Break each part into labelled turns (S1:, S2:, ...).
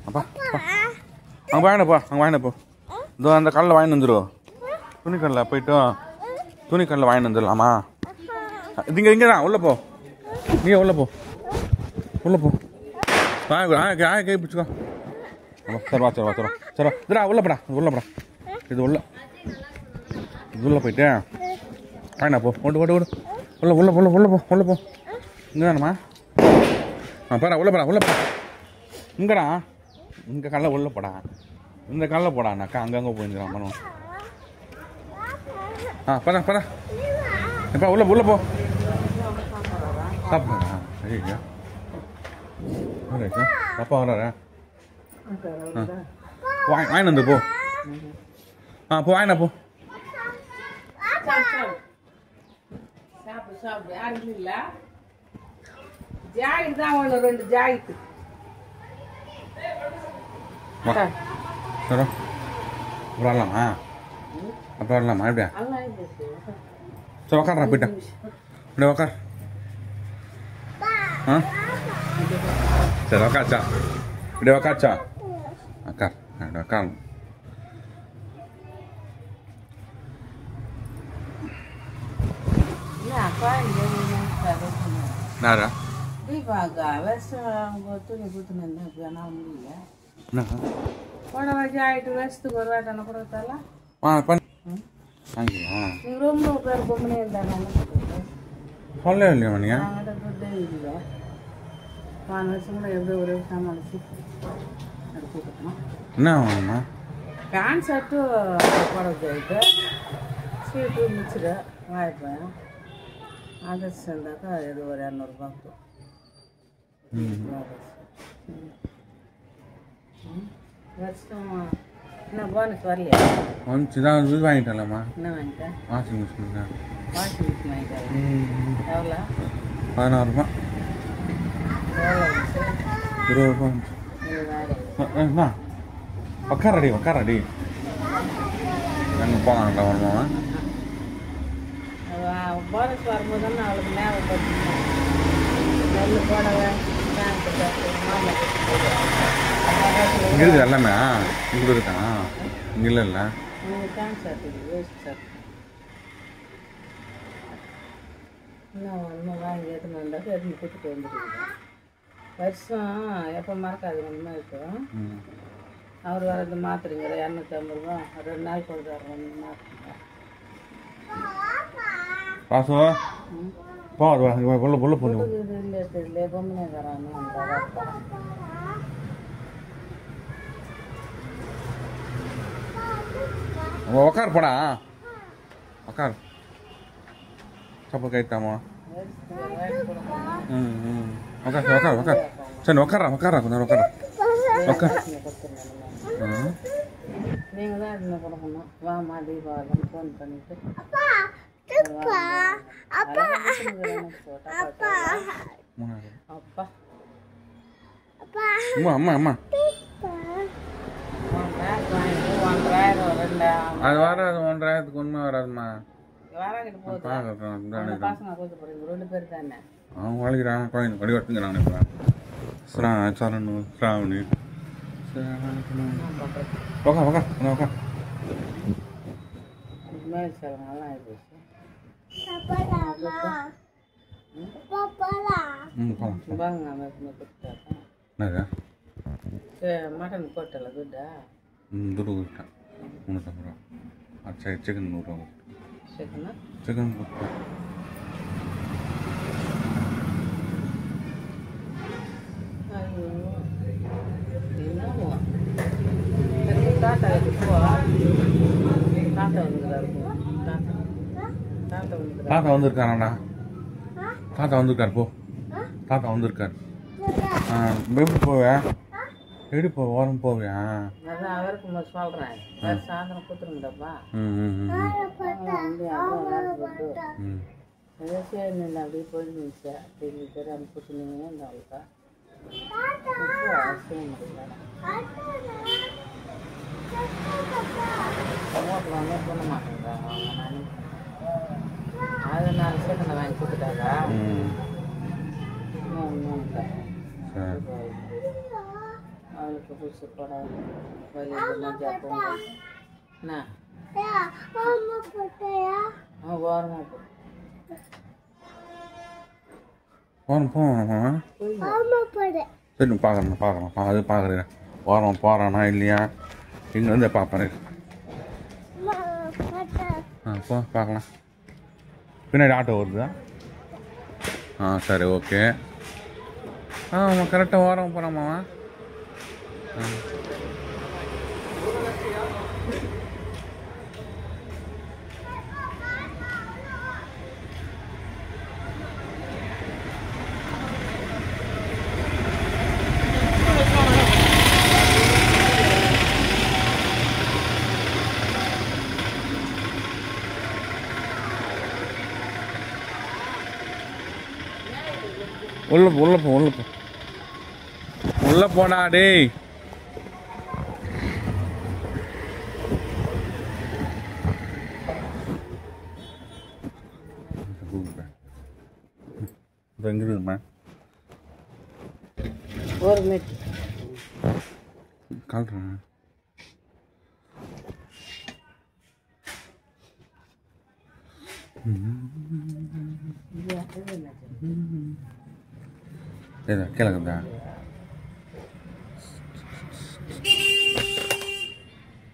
S1: அப்பா அங்கே வாங்கினப்பா அங்கே வாங்கினப்போ இதோ அந்த கல்லில் வாங்கிட்டு வந்துடும் துணிக்கல்லில் போய்ட்டு துணிக்கல்லில் வாங்கிட்டு வந்துடலாமா இங்கே தான் உள்ளே போ நீ உள்ளே போ கை பிடிச்சிக்கோ சரிவா சரிடா உள்ளப்படா இது உள்ளே போயிட்டு வாங்கினா போ ஓடு உள்ள போ இங்கே தானம்மா பாரா உள்ளே போடா இங்கடா இங்கே கல்ல உள்ள போடா இந்த கல்ல போடாண்ணாக்கா அங்கங்கே போயிருந்துடான் பண்ணுவோம் பதா எப்பா உள்ள போ சாப்பிட்றா ஐயா அப்பா வர்றாரா வாங்கிட்டு வந்து போ போ வாங்கினா போ
S2: ஜாக்கெட் தான் ஒன்று 2 ஜாக்கெட்டு
S1: சரோ வரலாமா அப்போ வரலாமா எப்படியா சரி உக்காடுறா போயிட்டேன் இப்படி உக்கார் சரி உக்காச்சா இப்படி உக்காச்சா உக்கார் உக்கார் நாரா
S2: துணி குத்துனா புடவை ஜாக்கெட்டு வருஷத்துக்கு ஒரு வாட்டி கொடுத்தால ரொம்ப பேர் பொம்மனே இருந்தாங்க
S1: சொல்ல இல்லையா நீங்க
S2: துட்டே இல்லை 4 வருஷம் கூட எப்படியோ ஒரு சமாளிச்சு அது கொடுக்கணும்
S1: என்ன ஆகும்மா
S2: பேண்ட் ஷர்ட்டு புடவை ஜாக்கெட்டு சீட்டு மிச்சிடு வாய்ப்பேன் ஆகஸ்ட் சேர்ந்தாக்கா இது ஒரு 200 வருஷம் என்ன போனஸ் வரலையா
S1: வந்துச்சுதான் இது வாங்கிட்டலாமா
S2: என்ன வாங்கிட்டேன்
S1: வாஷிங் மிஷின்
S2: வாங்கிட்டேன் எவ்வளோ
S1: 16 ரூபா 20 ரூபா உக்காரடி எங்கே போனாங்களா வருமாவா
S2: போனஸ் வரும்போது தானே அவளுக்கு ஞாபகப்படுத்தி நெல் போடவை
S1: இங்கே இருக்குது எல்லாமே இங்கே இருக்கா இங்கே இல்லை
S2: பேண்ட் ஷர்ட் வேஸ்ட் ஷர்ட் இன்னும் வாங்கி எடுத்துன்னு வந்தாக்க எடுத்துன்னு கொடுத்துட்டு வந்துருக்குது வருஷம் எப்போ மறக்காது ஒன்றுமே இருக்கும் அவர் வரது மாத்திரைங்கிற 250 ரூபா 2 நாள் கொடுத்தாரு மாத்திரைங்க
S1: பாசோ போ உள்ள போடு
S2: இல்லை பொம்மனே தரானு
S1: உக்கார் போடா உக்கார் சப்பல் கைத்தாமா உக்கார் சரி உக்காரா கொஞ்சம் உக்கார்
S2: நீங்கள் தான் என்ன கொடுக்கணும் வாமா தீபாவளி ஃபோன் பண்ணிட்டு
S1: அம்மா அது வராது 1,000க்கு உண்மை வராதுமா அவன் வலிக்கிறான் குழந்தை வழி வட்டுங்கிறான் இப்போ சரணு ஸ்ராவணி உக்கா
S2: மட்டன் போட்டல துட்டா
S1: துட்டு கொடுத்தேன் 350 ரூபா சரி சிக்கன் 100 ரூபா சிக்கன் கொடுத்தேன் தாத்தா வந்திருக்காராடா தாத்தா வந்திருக்காரு போ தாத்தா வந்திருக்காரு எப்படி போவேன் எப்படி ஓரம் போவியா
S2: அதான் அவருக்கு சொல்கிறேன் சாயந்தரம் கொடுத்துருங்கப்பா ஏதோ சரி அப்படியே போயிருந்துச்சு அப்படி தெரியாமல் கொடுத்துருந்தீங்கன்னா இந்த அவளுக்கா அவசியம் முடியல ஹோட்டலில் வந்து பண்ண மாட்டேங்கிறாங்க அவங்க அது 4 செகண்ட் வாங்கி கொடுத்துட்டாங்க அவளுக்கு இருக்கு புதுசு படம் வழியில் மஞ்சா பொங்க என்ன ஓரமாக போ
S1: ஓரம் போவேன் சரி பார்க்குறேன் அது பார்க்குறேன் ஓரம் போகிறானா இல்லையா இங்கே வந்து பார்ப்பேன் போ பார்க்கலாம் பின்னாடி ஆட்டோ வருதா சரி ஓகே ஆமாம் கரெக்டாக ஓரம் போகிறாமாவா உள்ள போடா டேய் எங்க இருக்குமா
S2: ஒரு மினிட்
S1: கால்றேன் ஏதா கேளுங்கதா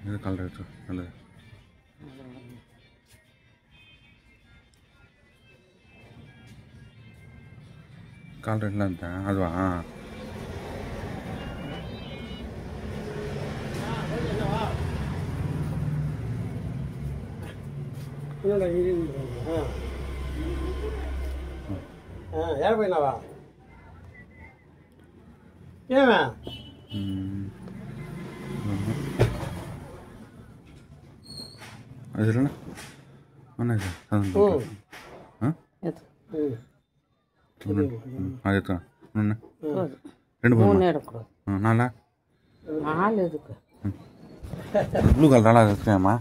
S1: இது கால் எடுத்து நல்லது கால் ரெண்டுல இருந்தா அதுவா
S3: யார் போயினாவா ஏன்
S1: அது இல்லைண்ணா ஒன்றா அது எடுத்துக்கா ஒன்று ரெண்டு
S2: மூணு எடுக்கூடாது
S1: நாலா
S2: 4 எதுக்கு
S1: ப்ளூ கலர் நல்லா இருக்குமா